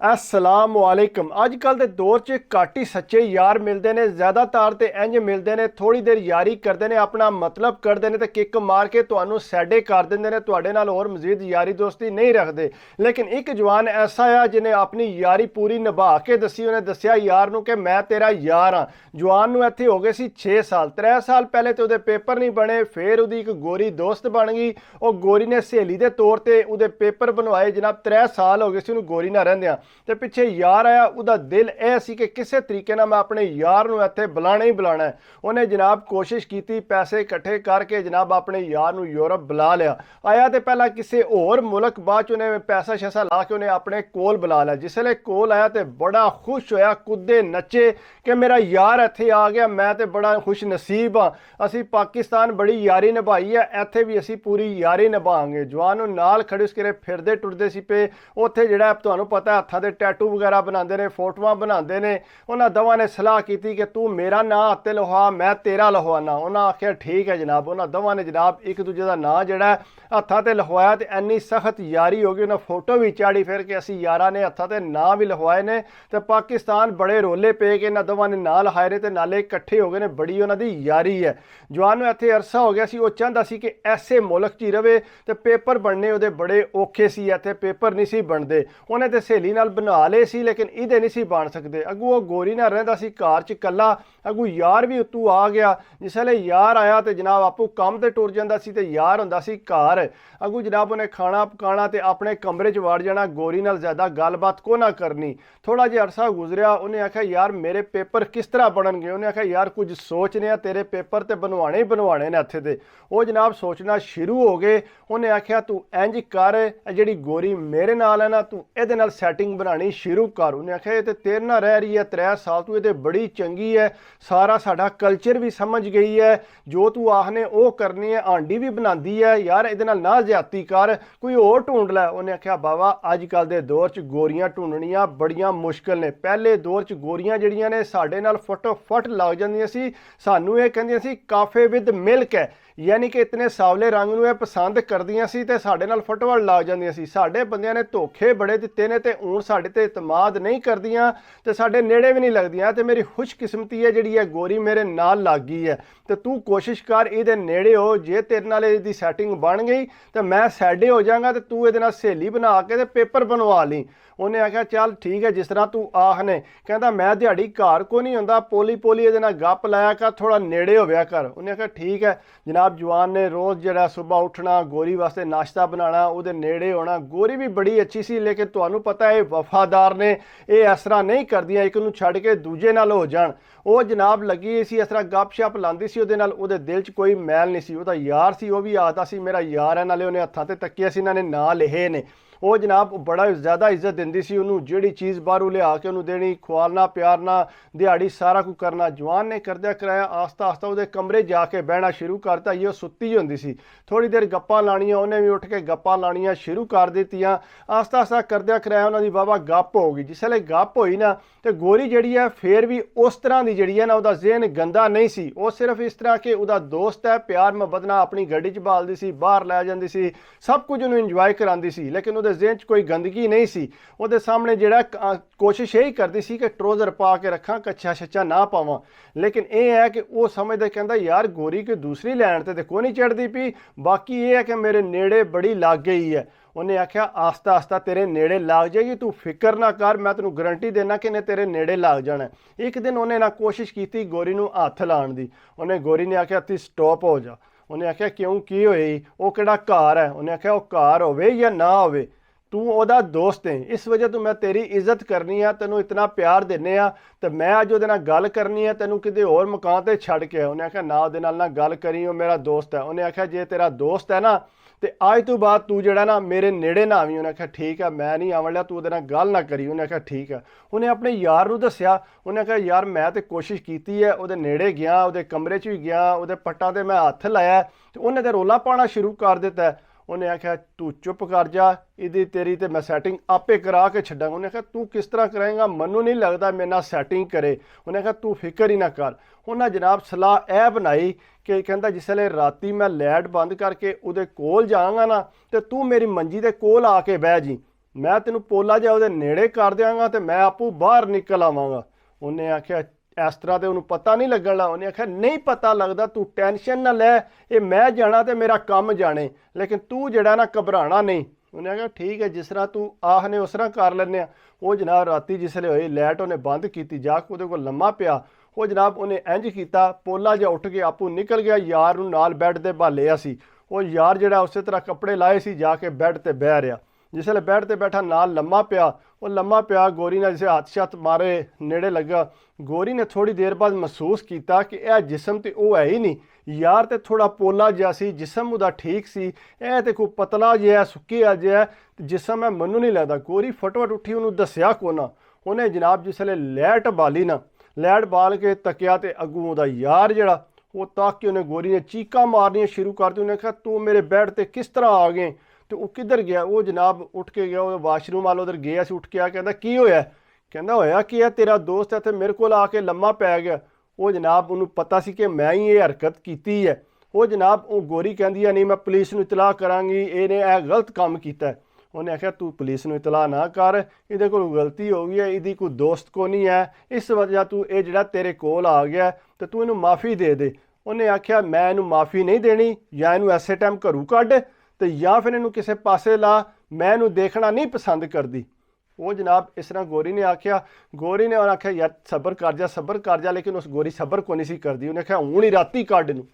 असलामुअलैकुम। अजकल के दौर च घट ही सच्चे यार मिलते हैं। ज़्यादातर तो इंज मिलते हैं, थोड़ी देर यारी करते हैं, अपना मतलब करते हैं तो किक मार के तुहानू सैडे कर देंगे ने, तुहाडे नाल होर मजीद यारी दोस्ती नहीं रखते। लेकिन एक जवान ऐसा आ जिन्हें अपनी यारी पूरी निभा के दसी। उन्हें दसिया यार नू कि मैं तेरा यार हाँ। जवान नू इत्थे हो गए सी 6 साल। 3 साल पहले तो उहदे पेपर नहीं बने, फिर उहदी एक गोरी दोस्त बन गई। वो गोरी ने सहेली के तौर पर उहदे पेपर बनवाए। जनाब 3 साल हो गए सी उहनू गोरी ना रहिंदियां। ते पिछे यार आया, उहदा दिल यह सी कि किसी तरीके नाल मैं अपने यार नूं इत्थे बुलाना ही बुलाना है। उन्हें जनाब कोशिश की, पैसे इकट्ठे करके जनाब अपने यार नूं यूरोप बुला लिया। आया तो पहला किसी होर मुल्क, बाद उन्हें पैसा शैसा ला के उन्हें अपने कोल बुला लिया। जिसले कोल आया तो बड़ा खुश होया, कूदे नचे कि मेरा यार इत्थे आ गया, मैं तो बड़ा खुश नसीब हाँ। असी पाकिस्तान बड़ी यारी निभाई है, इत्थे भी असी पूरी यारी निभांगे। जवान नूं नाल खड़े उसके फिरदे टुरदे सी पे। उत्थे जिहड़ा तुहानूं पता है हत्थां दे टैटू वगैरह बनाते हैं, फोटोआं बनाते हैं। उन्होंने दोवां ने सलाह की कि तू मेरा नां हत्ते लखवा, मैं तेरा लखवाना। उन्हें आख्या ठीक है जनाब। उन्होंने दोवां ने जनाब एक दूजे का नां जिहड़ा हत्थां ते लखवाया तो इन्नी सख्त यारी हो गई। उन्हें फोटो भी चाड़ी फिर कि असी यारां ने हत्थां ते नां भी लखवाए ने। तो पाकिस्तान बड़े रोले पे कि इन्होंने दोवां ने नां लखाए ने, नाले इकट्ठे हो गए ने। बड़ी उन्होंने यारी है। जवान नूं इत्थे अरसा हो गया सी, वो चाहता सी कि ऐसे मुल्क च ही रवे। तो पेपर बनने उहदे बड़े औखे सी, इत्थे पेपर नहीं सी बनते। उन्हें तो सहेली नाल बना ले सी, लेकिन इहदे नहीं सी बन सकते। अगू वो गोरी ना रहिंदा सी घर च कल्ला। अगू यार भी उत्तू आ गया। जिसले यार आया तो जनाब आपू काम ते टुर जांदा सी, ते यार हुंदा सी घर। अगू जनाब उन्हें खाना पकाना ते अपने कमरे च वड़ जाना, गोरी नाल ज़्यादा गलबात को ना करनी। थोड़ा जिहा अरसा गुजरिया, उन्हें आख्या यार मेरे पेपर किस तरह बननगे। उन्हें आख्या यार कुछ सोचने, तेरे पेपर तो बनवाने ही बनवाने ने इत्थे ते। वो जनाब सोचना शुरू हो गए। उन्हें आख्या तू इंज कर, जिहड़ी गोरी मेरे नाल है ना, तू इहदे नाल सैटिंग बनानी शुरू कर। उन्हें आख्या ये तो तेरे नाल रह रही है 3 साल, तू ये बड़ी चंगी है, सारा साडा कल्चर भी समझ गई है, जो तू आखने वो करनी है, आंडी भी बनाती है। यार इहदे नाल ना ज्यादती कर, कोई होर ढूंढ लै। उन्हें आख्या बाबा अजकल के दौर च गोरियां ढूंढनियां बड़ियां मुश्किल ने। पहले दौर च गोरियां जिहड़ियां ने साडे नाल फटोफट लग जांदियां सी। सानू ये कहिंदियां सी काफे विद मिल्क है, यानी कि इतने सावले रंग नूं पसंद करदियां सी ते साडे नाल फटोफट लग जांदियां सी। साडे बंदियां ने धोखे बड़े दिते ने, ते हुण साडे ते इतमाद नहीं करदियां ते साडे नेड़े भी नहीं लगदियां। ते मेरी खुशकिस्मती है जिहड़ी है गोरी मेरे नाल लग गई है। तो तू कोशिश कर इहदे नेड़े हो, जे तेरे नाल इहदी सैटिंग बन गई तो मैं सैडे हो जाऊंगा, तो तू इहदे नाल सहेली बना के ते पेपर बनवा ली। उन्हें आख्या चल ठीक है जिस तरह तू आखने। कहता मैं दिहाड़ी घर को नहीं हुंदा, पोली पोली इहदे नाल गप लाया कर, थोड़ा नेड़े होया कर। उन्हें आख्या ठीक है जनाब। जवान ने रोज़ जरा सुबह उठना, गोरी वास्ते नाश्ता बनाना, उहदे नेड़े होना। गोरी भी बड़ी अच्छी सी, लेकिन तुहानू पता है वफादार ने, ये इस तरह नहीं करदियां एक नूं छड्ड के दूजे नाल हो जाण। वो जनाब लगी सी इस तरह गप शप लांदी सी, उहदे नाल उहदे दिल च कोई मैल नहीं सी। उहदा यार सी, वो भी आखदा सी मेरा यार है, नाले उन्हें हत्थां ते तकिया सी, इन्हां ने नां लिखे ने। वो जनाब बड़ा ज़्यादा इज्जत दिंदी सी उन्होंने, जिहड़ी चीज़ बाहरों लिया के उन्होंने देनी, खुआलना प्यारना, दिहाड़ी सारा कुछ करना। जवान ने करदਿਆਂ कराया आस्ता आस्ता उहदे कमरे जाके बहना शुरू करता। ये सुत्ती होंदी सी, थोड़ी देर गप्पां लाणियां, उन्हें भी उठ के गप्पां लाणियां शुरू कर दित्तियां। आस्ता आस्ता करਦਿਆਂ कराया उन्होंने बाबा गप हो गई। जिसले गप होई ना, तो गोरी जिहड़ी है फिर भी उस तरह की जिहड़ी है ना, उहदा ज़हन गंदा नहीं सी। वो सिर्फ इस तरह के उहदा दोस्त है, प्यार मुहब्बत नाल अपनी गड्डी च बालदी सी, बाहर लै जांदी सी, सब कुछ उन्होंने इंजॉय करांदी सी। लेकिन ज़हन च कोई गंदगी नहीं सी। उहदे सामने जिहड़ा कोशिश यही करती सी कि ट्रोज़र पा के रखा, कच्छा शच्छा ना पावां। लेकिन यह है कि वो समझदा, कहंदा यार गोरी कोई दूसरी लैन ते कोई नहीं चढ़दी पई, बाकी ये है कि मेरे नेड़े बड़ी लग गई है। उन्हें आख्या आस्ता आस्ता तेरे नेड़े लग जाएगी, तू फिक्र ना कर, मैं तेनों गारंटी देना कि इन्हें तेरे नेड़े लग जाना। एक दिन उन्हें ना कोशिश की गोरी नूं हत्थ लाउण दी। उन्हें गोरी ने आख्या तू स्टॉप हो जा। उन्हें आख्या क्यों की होई, वो किहड़ा घर है। उन्हें आख्या वो घर होवे या ना होवे, तू ओहदा दोस्त है, इस वजह तो मैं तेरी इज्जत करनी है, तेनों इतना प्यार देने आ, तो मैं अज उहदे नाल गल करनी है, तेनों किते होर मकान ते छड्ड के। उन्हें आख्या ना उहदे नाल ना गल करी, वो मेरा दोस्त है। उन्हें आख्या जे तेरा दोस्त है ना, तो अज तो बाद तू जिहड़ा ना मेरे नेड़े ना आवी। उन्हें आख्या ठीक है मैं नहीं आवन लिया, तू उहदे नाल गल ना करी। उन्हें आख्या ठीक है। उन्हें अपने यार नूं दस्सिया। उन्हें आख्या यार मैं तो कोशिश की है, उहदे नेड़े गया, उहदे कमरे च भी गया, उहदे पट्टां ते मैं हत्थ लाया, तो उन्हें तो रौला पाना शुरू कर दिता है। उन्हें आख्या तू चुप कर जा, इहदी तेरी ते मैं सैटिंग आपे करा के छड्डांगा। उन्हें आख्या तू किस तरह कराएगा, मैनू नहीं लगता मेरे नाल सैटिंग करे। उन्हें आख्या तू फिक्र ही ना कर। उन्हें जनाब सलाह यह बनाई कि कहता जिसले राती मैं लाइट बंद करके उहदे कोल जावांगा ना, तो तू मेरी मंजी दे कोल आके बह जी, मैं तेनू पोला जिहा ਉਹਦੇ ਨੇੜੇ ਕਰ ਦਿਆਂਗਾ ਤੇ ਮੈਂ ਆਪੂ ਬਾਹਰ ਨਿਕਲ ਆਵਾਂਗਾ। ਉਹਨੇ ਆਖਿਆ ਇਸ ਤਰ੍ਹਾਂ ਤੇ ਉਹਨੂੰ ਪਤਾ ਨਹੀਂ ਲੱਗਣ ਲਾ। ਉਹਨੇ ਆਖਿਆ ਨਹੀਂ ਪਤਾ ਲੱਗਦਾ, ਤੂੰ ਟੈਨਸ਼ਨ ਨਾ ਲੈ, ਇਹ ਮੈਂ ਜਾਣਾ ਤੇ ਮੇਰਾ ਕੰਮ ਜਾਣੇ, ਲੇਕਿਨ ਤੂੰ ਜਿਹੜਾ ਨਾ ਘਬਰਾਣਾ ਨਹੀਂ। ਉਹਨੇ ਆਖਿਆ ਠੀਕ ਹੈ, ਜਿਸ ਤਰ੍ਹਾਂ ਤੂੰ ਆਖਨੇ ਉਸ ਤਰ੍ਹਾਂ ਕਰ ਲੈਂਦੇ ਆ। ਉਹ ਜਨਾਬ ਰਾਤੀ ਜਿਸਲੇ ਹੋਈ ਲਾਈਟ ਉਹਨੇ ਬੰਦ ਕੀਤੀ, ਜਾ ਕੇ ਉਹਦੇ ਕੋਲ ਲੰਮਾ ਪਿਆ। ਉਹ ਜਨਾਬ ਉਹਨੇ ਇੰਜ ਕੀਤਾ, ਪੋਲਾ ਜਿਹਾ ਉੱਠ ਕੇ ਆਪੂ ਨਿਕਲ ਗਿਆ, ਯਾਰ ਨੂੰ ਨਾਲ ਬੈੱਡ ਤੇ ਭਾਲਿਆ ਸੀ। ਉਹ ਯਾਰ ਜਿਹੜਾ ਉਸੇ ਤਰ੍ਹਾਂ ਕੱਪੜੇ ਲਾਏ ਸੀ, ਜਾ ਕੇ ਬੈੱਡ ਤੇ ਬਹਿ ਰਿਹਾ। जिसले बैड ते बैठा नाल लम्मा पिया, वो लम्मा पिया, गोरी ने जिसे हाथ शत मारे नेड़े लगा। गोरी ने थोड़ी देर बाद महसूस किया कि यह जिसम तो वह है ही नहीं, यार तो थोड़ा पोला जिहा सी, जिसम उहदा ठीक सी, यह तो कोई पतला जिहा सुक्किया जिहा जिसम है, मैनू नहीं लगता। गोरी फटोफट उठी, उन्होंने दसिया कोना। उन्हें जनाब जिसले लैट बाली ना, लैट बाल के तकिया तो अगू उहदा यार जिहड़ा वो तक के उन्हें गोरी ने चीकां मारनियां शुरू कर दी। उन्हें कहा तू मेरे बैड ते किस तरह आ गए, तो वो किधर गया? वो जनाब उठ के गया, वो वाशरूम वाल उधर गया, उठ के आ कहता की होया? कहता होया कि है तेरा दोस्त है, मेरे को आके लम्मा पै गया। वो जनाब उन्होंने पता सी कि मैं ही ये हरकत की है। वो जनाब वो गोरी कहती है नहीं मैं पुलिस नूं इतलाह करांगी, इहने यह गलत काम किया। उन्हें आख्या तू पुलिस नूं इतलाह ना कर, इहदे कोल गलती हो गई है, इहदी कोई दोस्त को नहीं है, इस वजह तू ये जिहड़ा तेरे कोल आ गया तो तू इहनूं माफ़ी दे दे। उन्हें आख्या मैं इहनूं माफ़ी नहीं देनी, या इहनूं ऐसे टाइम घरों कढ तो या फिर इनू किसी पासे ला, मैं इनू देखना नहीं पसंद करती। वो जनाब इस तरह गोरी ने आख्या। गोरी ने आख्या यार सबर कर जा, सबर कर जा, लेकिन उस गोरी सबर को नहीं सी करती। उन्हें आख्या हूँ ही राती कढ़ नू।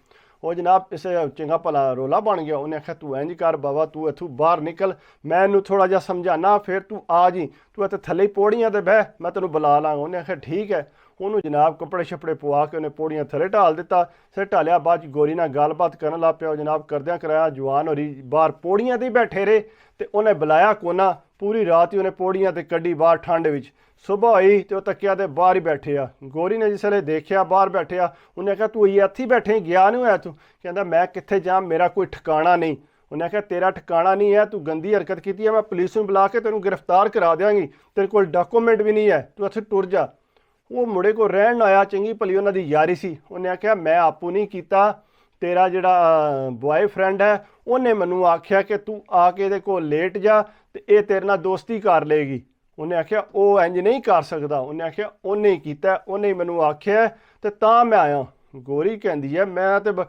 वो जनाब इस चंगा भला रोला बन गया। उन्हें आख्या तू इंज कर बाबा, तू इथों बाहर निकल, मैं इनू थोड़ा जा समझाना, फिर तू आ जी, तू इतने थले पौड़ियां ते बह, मैं तेनों बुला लाँगा। उन्हें आख्या ठीक है। उन्होंने जनाब कपड़े छपड़े पवा के उन्हें पौड़ियां थले ढाल दिता। सिर ढालिया, बाद गोरी नाल गलबात करन लग पिया। जनाब करद्या कराया जवान होरी बाहर पौड़ियां ते बैठे रहे, तो उन्हें बुलाया कोना। पूरी रात ही उन्हें पौड़ियां ते कड्ढी बाहर ठंड विच। सुबह हुई तो तकिया ते बाहर ही बैठे आ। गोरी ने जिसले देखिया बाहर बैठे आ, उन्हें कहा तू ये इत्थे बैठे गया नहीं होया? तू कहता मैं कित्थे जा, मेरा कोई ठिकाना नहीं। उन्हें कहा तेरा ठिकाना नहीं है, तू गंदी हरकत की है, मैं पुलिस नूं बुला के तेनों गिरफ्तार करा देंगी, तेरे कोल डॉक्यूमेंट भी नहीं है, तू इत्थे टुर जा। वो मुड़े को रहन आया, चंगी भली उन्हां दी यारी सी। उन्हें आख्या मैं आपू नहीं कीता, तेरा जिहड़ा बॉयफ्रेंड है उन्हें मैनू आख्या कि तू आके इहदे कोल लेट जा ते ये तेरे नाल दोस्ती कर लेगी। उन्हें आख्या वो इंज नहीं कर सकदा। उन्हें आख्या उन्हें ही कीता, उन्हें ही मैनू आख्या ते तां मैं आया। गोरी कहंदी है मैं तो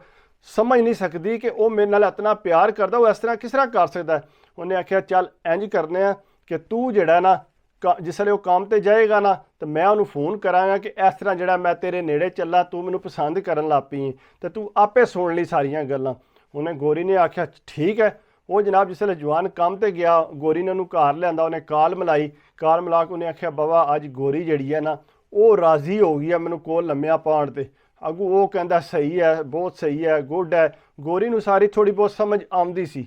समझ नहीं सकती कि वो मेरे नाल इतना प्यार करदा, वो इस तरह किस तरह कर सकदा है। उन्हें आख्या चल इंज करने आ कि तू जिहड़ा ना जिसले वो काम ते जाएगा ना, तो मैं उन्होंने फोन करांगा कि इस तरह जिहड़ा मैं तेरे नेड़े चला, तू मैनू पसंद करन लग पई ते तू आपे सुन ली सारियां गल्लां। उन्हें गोरी ने आख्या ठीक है। वो जनाब जिसले जवान काम ते गया, गोरी ने उन्होंने घर लिया, उन्हें कॉल मिलाई। कॉल मिला के उन्हें आख्या बाबा अज गोरी जिहड़ी है ना वो राजी हो गई है मैनू कोल लम्मिया पाउण ते। अगू वो कहता सही है, बहुत सही है, गुड है। गोरी नू सारी थोड़ी बहुत समझ आउंदी सी।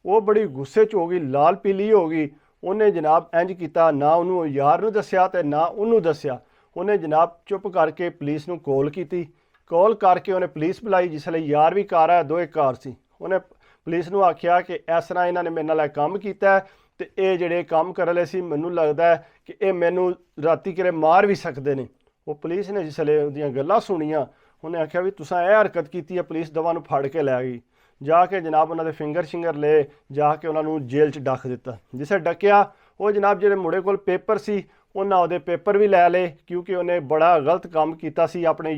वो बड़ी गुस्से च हो गई, लाल पीली हो गई। उन्हें जनाब इंज किया, ना उन्होंने यार नू दस्या ते ना उन्होंने दस्या। उन्हें जनाब चुप करके पुलिस नू कॉल की। कॉल करके उन्हें पुलिस बुलाई। जिसले यार भी घर आया, दो कार सी। उन्हें पुलिस नू आख्या कि इस तरह इन्होंने मेरे नाल काम किया ते ये जिहड़े काम कर रहे सी, मैनू लगता है कि ये मैनू राती किरे मार भी सकते हैं। वो पुलिस ने जिसले उहदियां गल्लां सुनियां, उन्हें आख्या भी तुसां यह हरकत की है। पुलिस दवा नू फड़ के लै गई। जाके जनाब उन्होंने फिंगर शिंगर ले, जाके उन्होंने जेल च डक दिता। जिसे डकिया वो जनाब जिहड़े मुड़े कोल पेपर सी, उन्हें उहदे पेपर भी लै ले, क्योंकि उन्हें बड़ा गलत काम किया सी, अपने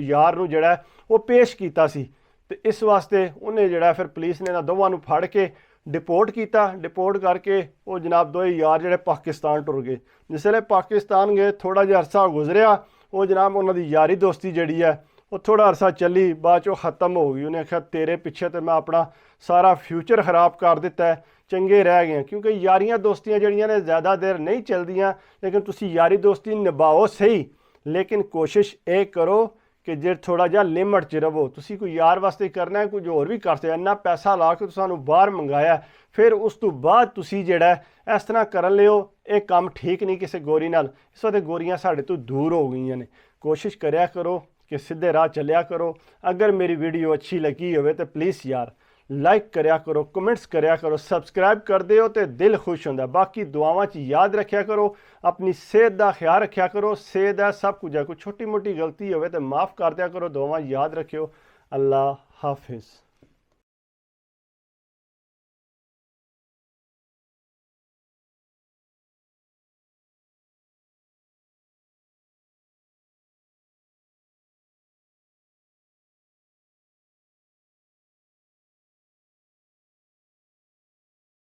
यार नू जिहड़ा वो पेश किया सी। ते इस वास्ते उन्हें जिहड़ा फिर पुलिस ने दोवां नू फड़ के डिपोर्ट किया। डिपोर्ट करके वो जनाब दो यार जिहड़े पाकिस्तान टुर गए। जिसले पाकिस्तान गए, थोड़ा जिहा अरसा गुजरिया, वो जनाब उन्हों दी यारी दोस्ती जिहड़ी है वो थोड़ा अरसा चली, बाद चो ख़त्म हो गई। उन्हें आख्या तेरे पिछे तो मैं अपना सारा फ्यूचर खराब कर दिता है, चंगे रह गए। क्योंकि यारियां दोस्तियां जड़ियां ने ज़्यादा देर नहीं चलदियां, लेकिन तुसी यारी दोस्ती निभाओ सही, लेकिन कोशिश ये करो कि जे थोड़ा जिहा लिमिट च रवो। तुसी कोई यार वास्ते करना है, कुछ होर भी कर सकते। इन्ना पैसा ला के तुसानू बाहर मंगाया, फिर उस तो बाद तुसी जिहड़ा इस तरह कर लिओ, ये काम ठीक नहीं किसी गोरी नाल। इस वास्ते गोरियां साडे तो दूर हो गई ने। कोशिश करया करो कि सीधे राह चलिया करो। अगर मेरी वीडियो अच्छी लगी हो तो प्लीज़ यार लाइक करया करो, कमेंट्स करया करो, सबसक्राइब कर दिओ तो दिल खुश होंदा। बाकी दुआवां च याद रखा करो, अपनी सेहत का ख्याल रखा करो। सेहत है सब कुछ है, कोई छोटी मोटी गलती हो तो माफ़ कर दिया करो। दुआवां याद रखियो। अल्लाह हाफिज़।